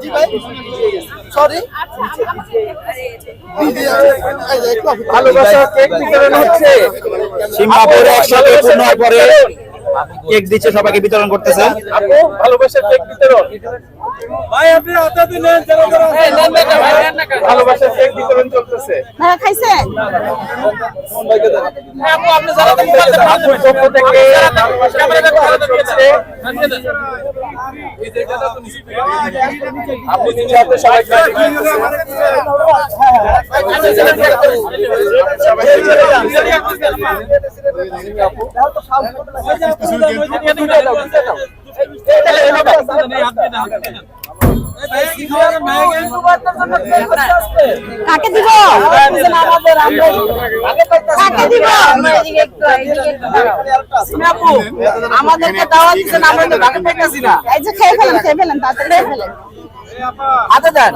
জি ভাই সরি ভালোবাসা কেক বিতরণ হচ্ছে সিম্বাপুর 100 কেক পূর্ণ হওয়ার পরে কেক দিচ্ছে, সবাইকে বিতরণ করতেছে। আপু ভালোবাসা কেক বিতরণ ভাই আপনি হাতে দিলেন ভালোবাসা কেক বিতরণ চলতেছে। ভাই খাইছেন? আপু আপনি যারা আপুর পক্ষ থেকে ক্যামেরা চলছে আপনি নিজে হাতে সবাইকে কাকে দিব? কাকে দিব? আমাদেরকে দাওয়াত দিচ্ছেন, আমরা তো ভাগে পাইতাছি না। এই যে খেয়ে ফেলেন তাড়াতাড়ি খেয়ে ফেলেন। হাতে দেন।